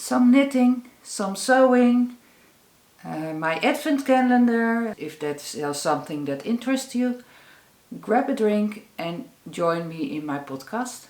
some knitting, some sewing, my advent calendar. If that's something that interests you, grab a drink and join me in my podcast.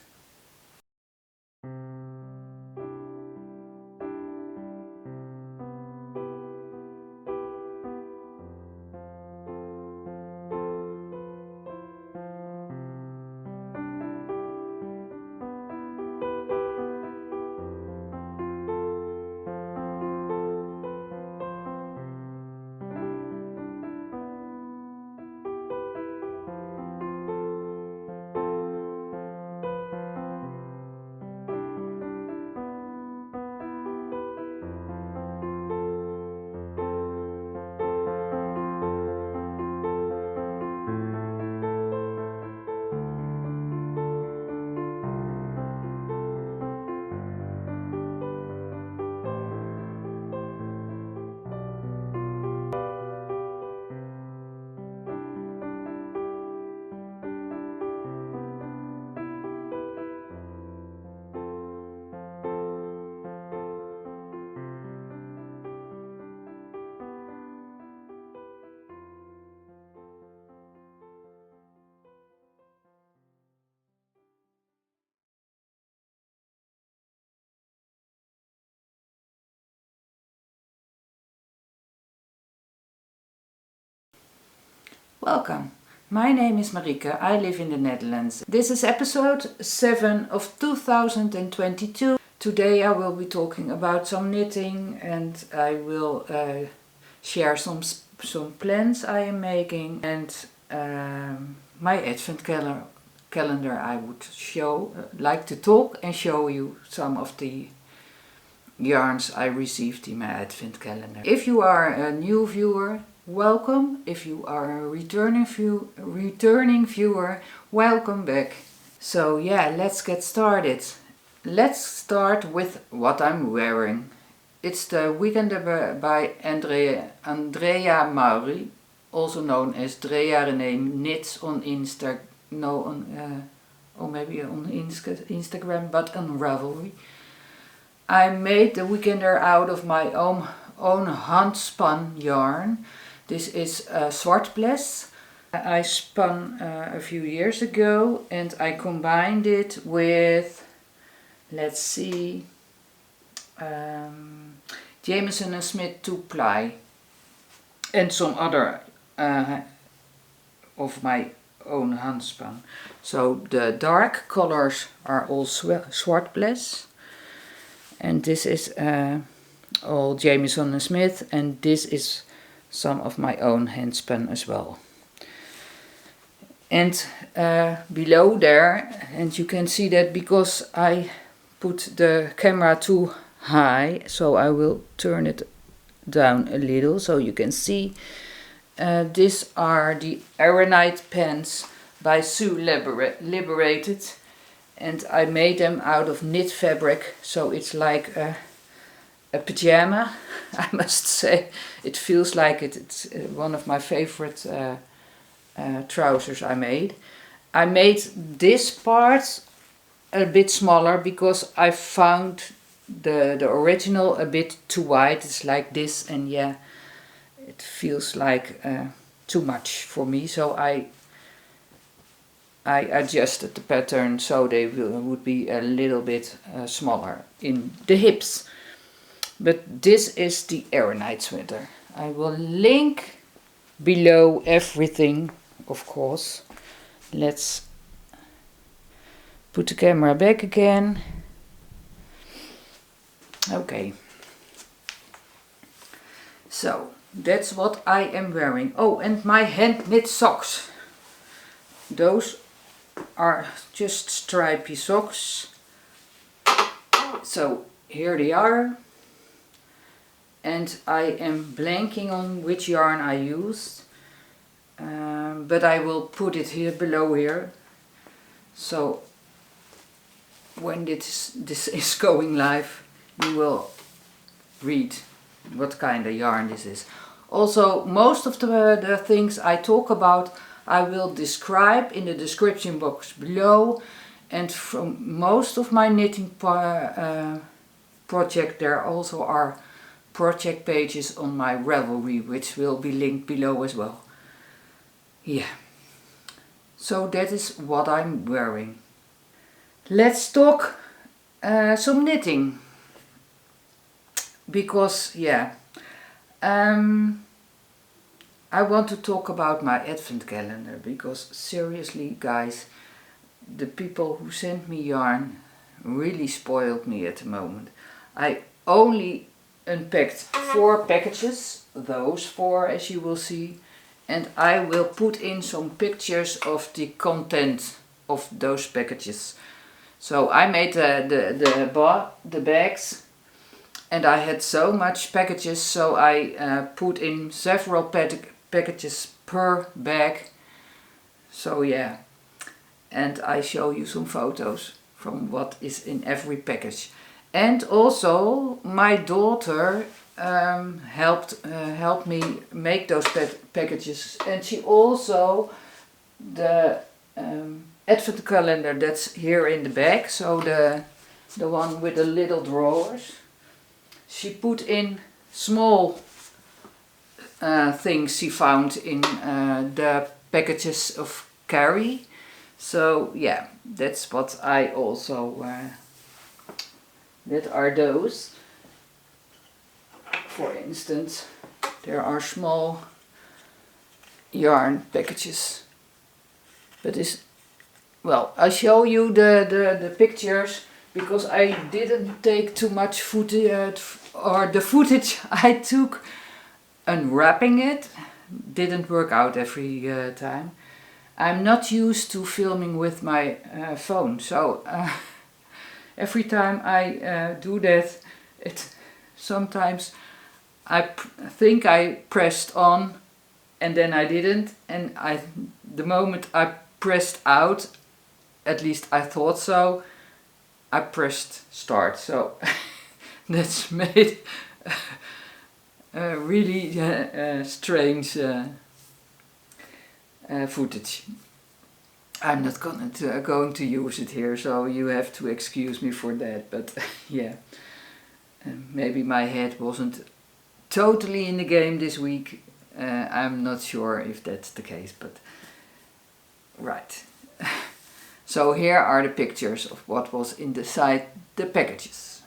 Welcome. My name is Marieke. I live in the Netherlands. This is episode 7 of 2022. Today I will be talking about some knitting and I will share some plans I am making and my advent calendar. I would like to talk and show you some of the yarns I received in my advent calendar. If you are a new viewer, welcome. If you are a returning viewer, welcome back. So yeah, let's get started. Let's start with what I'm wearing. It's the Weekender by Andrea Mauri, also known as Drea Renee Knits on maybe on Instagram, but on Ravelry. I made the Weekender out of my own hand-spun yarn. This is Zwartbles. I spun a few years ago and I combined it with, let's see, Jameson & Smith 2-ply and some other of my own handspun. So the dark colors are all Zwartbles and this is all Jameson & Smith, and this is some of my own handspun as well. And below there, and you can see that because I put the camera too high, so I will turn it down a little so you can see. These are the Aeronite pants by Sue Liberated, and I made them out of knit fabric, so it's like a pyjama, I must say. It feels like it. It's one of my favorite trousers I made. I made this part a bit smaller because I found the original a bit too wide. It's like this, and yeah, it feels like too much for me. So I adjusted the pattern so they would be a little bit smaller in the hips. But this is the Aeronite sweater. I will link below everything, of course. Let's put the camera back again. Okay. So, that's what I am wearing. Oh, and my hand knit socks. Those are just stripy socks. So, here they are. And I am blanking on which yarn I used, but I will put it here below here, so when this is going live you will read what kind of yarn this is. Also, most of the things I talk about I will describe in the description box below, and from most of my knitting project. There also are project pages on my Ravelry, which will be linked below as well. Yeah, so that is what I'm wearing. Let's talk some knitting, because I want to talk about my advent calendar, because seriously guys, the people who sent me yarn really spoiled me at the moment. I only unpacked 4 packages, those 4 as you will see, and I will put in some pictures of the content of those packages. So I made the bags, and I had so much packages, so I put in several packages per bag. So yeah, and I show you some photos from what is in every package. And also my daughter helped me make those packages, and she also the advent calendar that's here in the bag, so the one with the little drawers, she put in small things she found in the packages of Carrie. So yeah, that's what I also that are those. For instance, there are small yarn packages, but well, I show you the pictures because I didn't take too much footage, or the footage I took unwrapping it didn't work out every time. I'm not used to filming with my phone, so every time I do that, sometimes I think I pressed on and then I didn't, and the moment I pressed out, at least I thought so, I pressed start. So that's made really strange footage. I'm not going to use it here, so you have to excuse me for that. But yeah, maybe my head wasn't totally in the game this week. I'm not sure if that's the case, but right. So here are the pictures of what was inside the packages.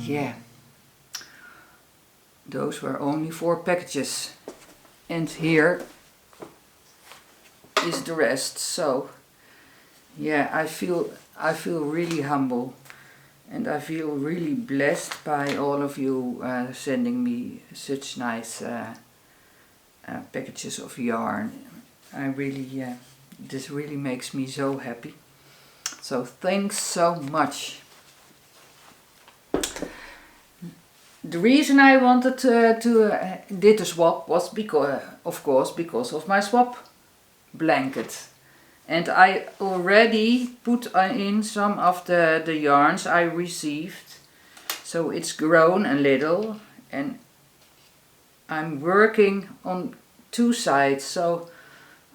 Yeah, those were only 4 packages, and here is the rest. So yeah, I feel really humble, and I feel really blessed by all of you sending me such nice packages of yarn. I really this really makes me so happy. So thanks so much. The reason I wanted to did a swap was because of my swap blanket, and I already put in some of the yarns I received, so it's grown a little, and I'm working on 2 sides. So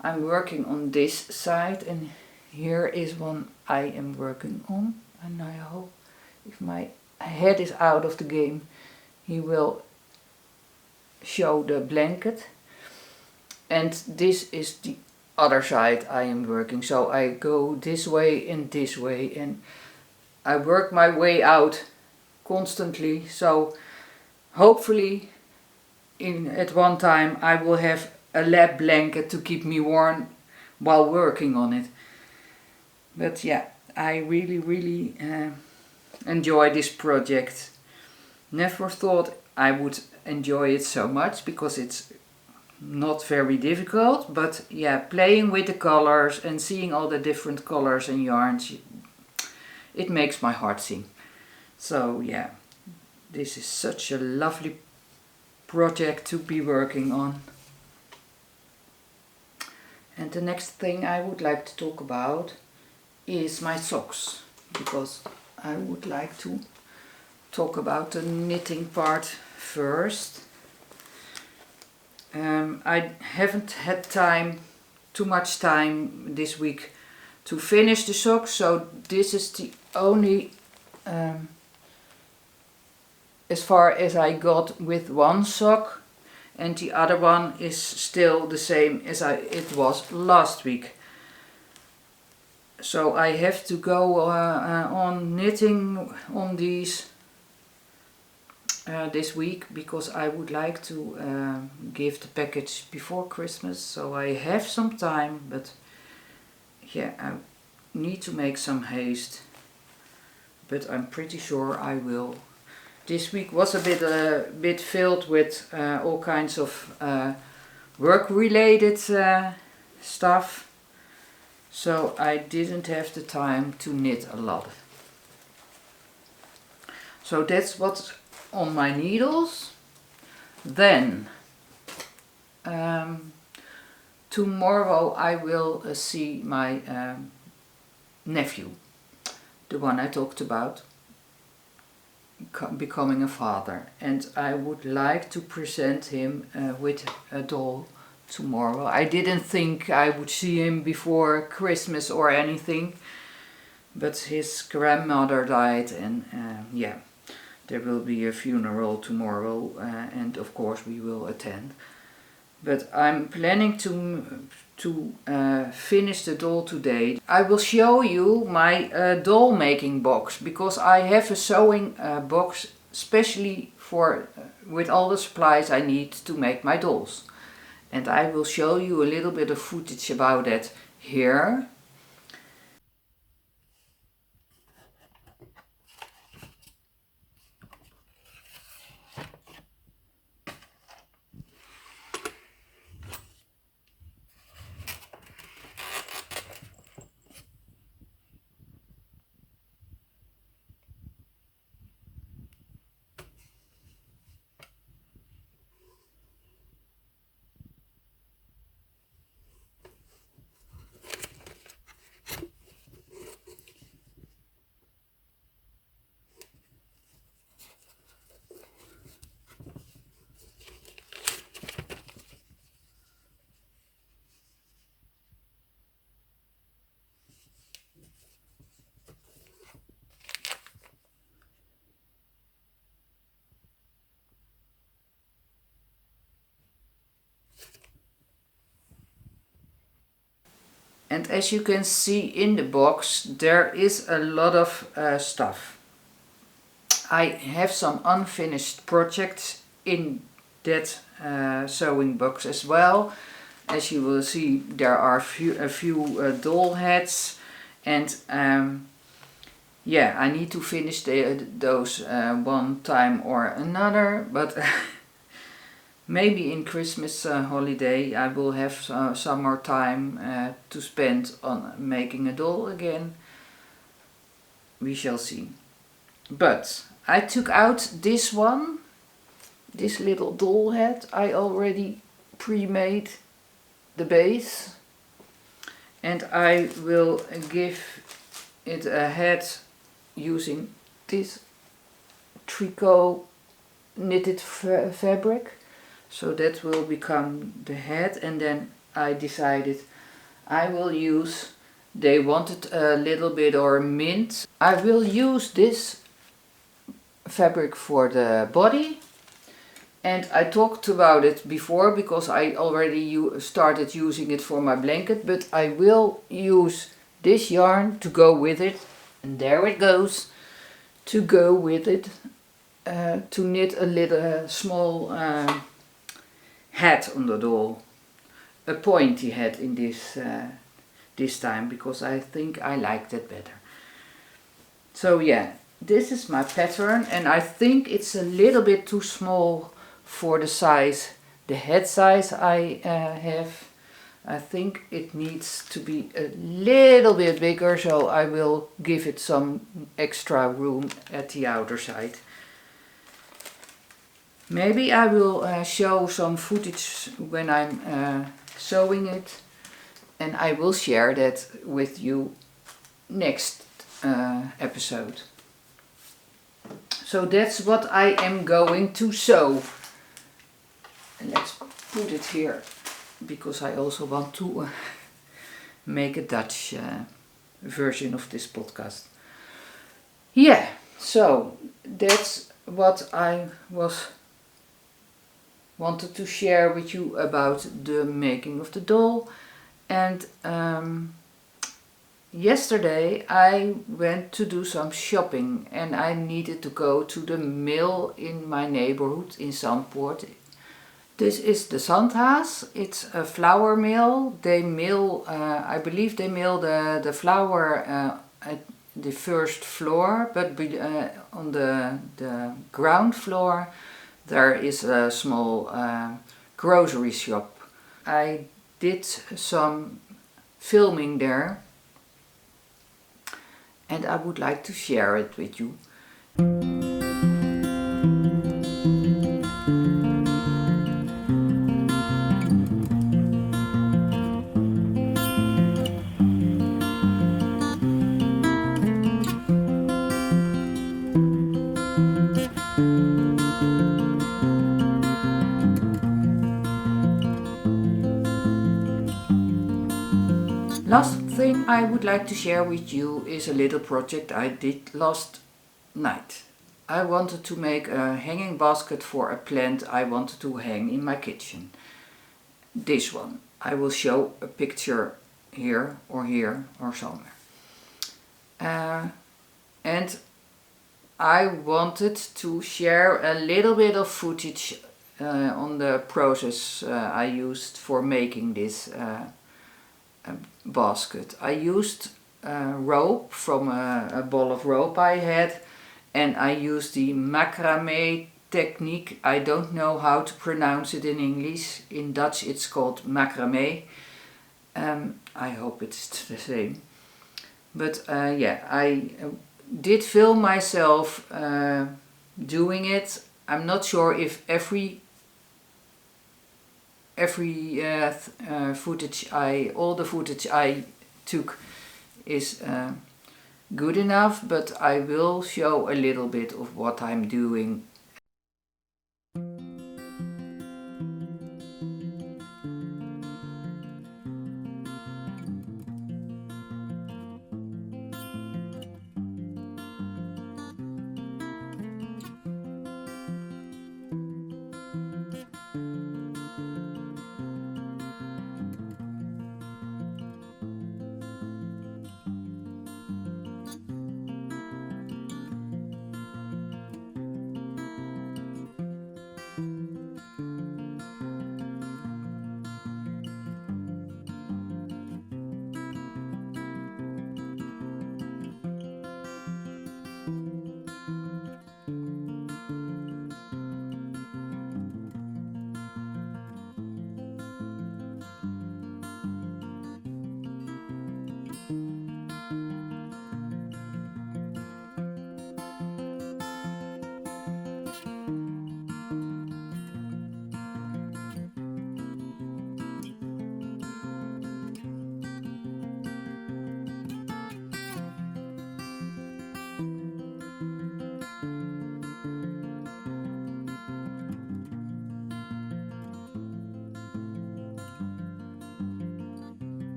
I'm working on this side, and here is one I am working on, and I hope if my head is out of the game he will show the blanket. And this is the other side I am working, so I go this way and this way, and I work my way out constantly. So hopefully at one time I will have a lap blanket to keep me warm while working on it. But yeah, I really enjoy this project. Never thought I would enjoy it so much, because it's not very difficult, but yeah, playing with the colors and seeing all the different colors and yarns, it makes my heart sing. So yeah, this is such a lovely project to be working on. And the next thing I would like to talk about is my socks, because I would like to talk about the knitting part first. I haven't had too much time this week to finish the socks, so this is the only as far as I got with one sock, and the other one is still the same as it was last week. So I have to go on knitting on these this week, because I would like to give the package before Christmas, so I have some time, but yeah, I need to make some haste, but I'm pretty sure I will. This week was a bit filled with all kinds of work-related stuff, so I didn't have the time to knit a lot. So that's what's on my needles. Then tomorrow I will see my nephew, the one I talked about, becoming a father, and I would like to present him with a doll tomorrow. I didn't think I would see him before Christmas or anything, but his grandmother died, and yeah, there will be a funeral tomorrow, and of course we will attend. But I'm planning to finish the doll today. I will show you my doll making box, because I have a sewing box especially for with all the supplies I need to make my dolls. And I will show you a little bit of footage about that here. And as you can see in the box, there is a lot of stuff. I have some unfinished projects in that sewing box as well. As you will see, there are a few doll heads, and yeah, I need to finish those one time or another, but maybe in Christmas holiday I will have some more time to spend on making a doll again. We shall see. But I took out this one, this little doll head. I already pre-made the base, and I will give it a head using this tricot knitted fabric. So that will become the head, and then I decided I will use, they wanted a little bit or mint. I will use this fabric for the body, and I talked about it before because I already started using it for my blanket, but I will use this yarn to go with it, and there it goes, to go with it, to knit a little small hat on the doll, a pointy hat in this time, because I think I like that better. So yeah, this is my pattern, and I think it's a little bit too small for the size, the head size I have. I think it needs to be a little bit bigger, so I will give it some extra room at the outer side. Maybe I will show some footage when I'm sewing it, And I will share that with you next episode. So that's what I am going to sew. And let's put it here, because I also want to make a Dutch version of this podcast. Yeah, so that's what I wanted to share with you about the making of the doll. And yesterday I went to do some shopping and I needed to go to the mill in my neighborhood in Zandpoort. This is the Zandhaas. It's a flour mill. They mill, I believe they mill the flour at the first floor, but on the ground floor there is a small grocery shop. I did some filming there and I would like to share it with you. Last thing I would like to share with you is a little project I did last night. I wanted to make a hanging basket for a plant I wanted to hang in my kitchen. This one. I will show a picture here or somewhere. And I wanted to share a little bit of footage on the process I used for making this basket. I used rope from a ball of rope I had, and I used the macramé technique. I don't know how to pronounce it in English. In Dutch it's called macramé. I hope it's the same. But yeah, I did film myself doing it. I'm not sure if every footage all the footage I took is good enough, but I will show a little bit of what I'm doing.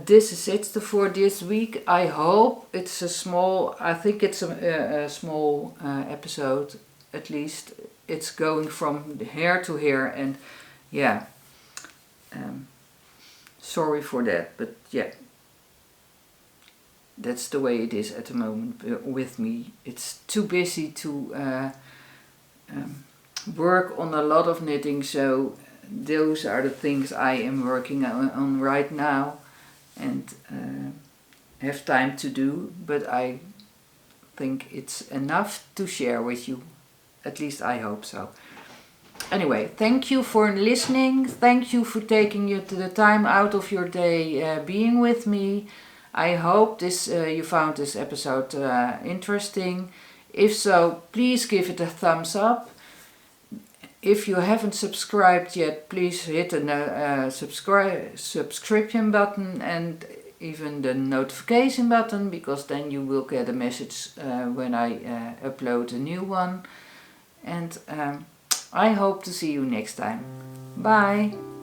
This is it for this week. I hope it's I think it's a small episode, at least. It's going from here to here, and yeah, sorry for that, but yeah, that's the way it is at the moment with me. It's too busy to work on a lot of knitting, so those are the things I am working on right now and have time to do, but I think it's enough to share with you. At least I hope so. Anyway, thank you for listening. Thank you for taking the time out of your day being with me. I hope you found this episode interesting. If so, please give it a thumbs up. If you haven't subscribed yet, please hit the subscription button and even the notification button, because then you will get a message when I upload a new one. And I hope to see you next time. Bye!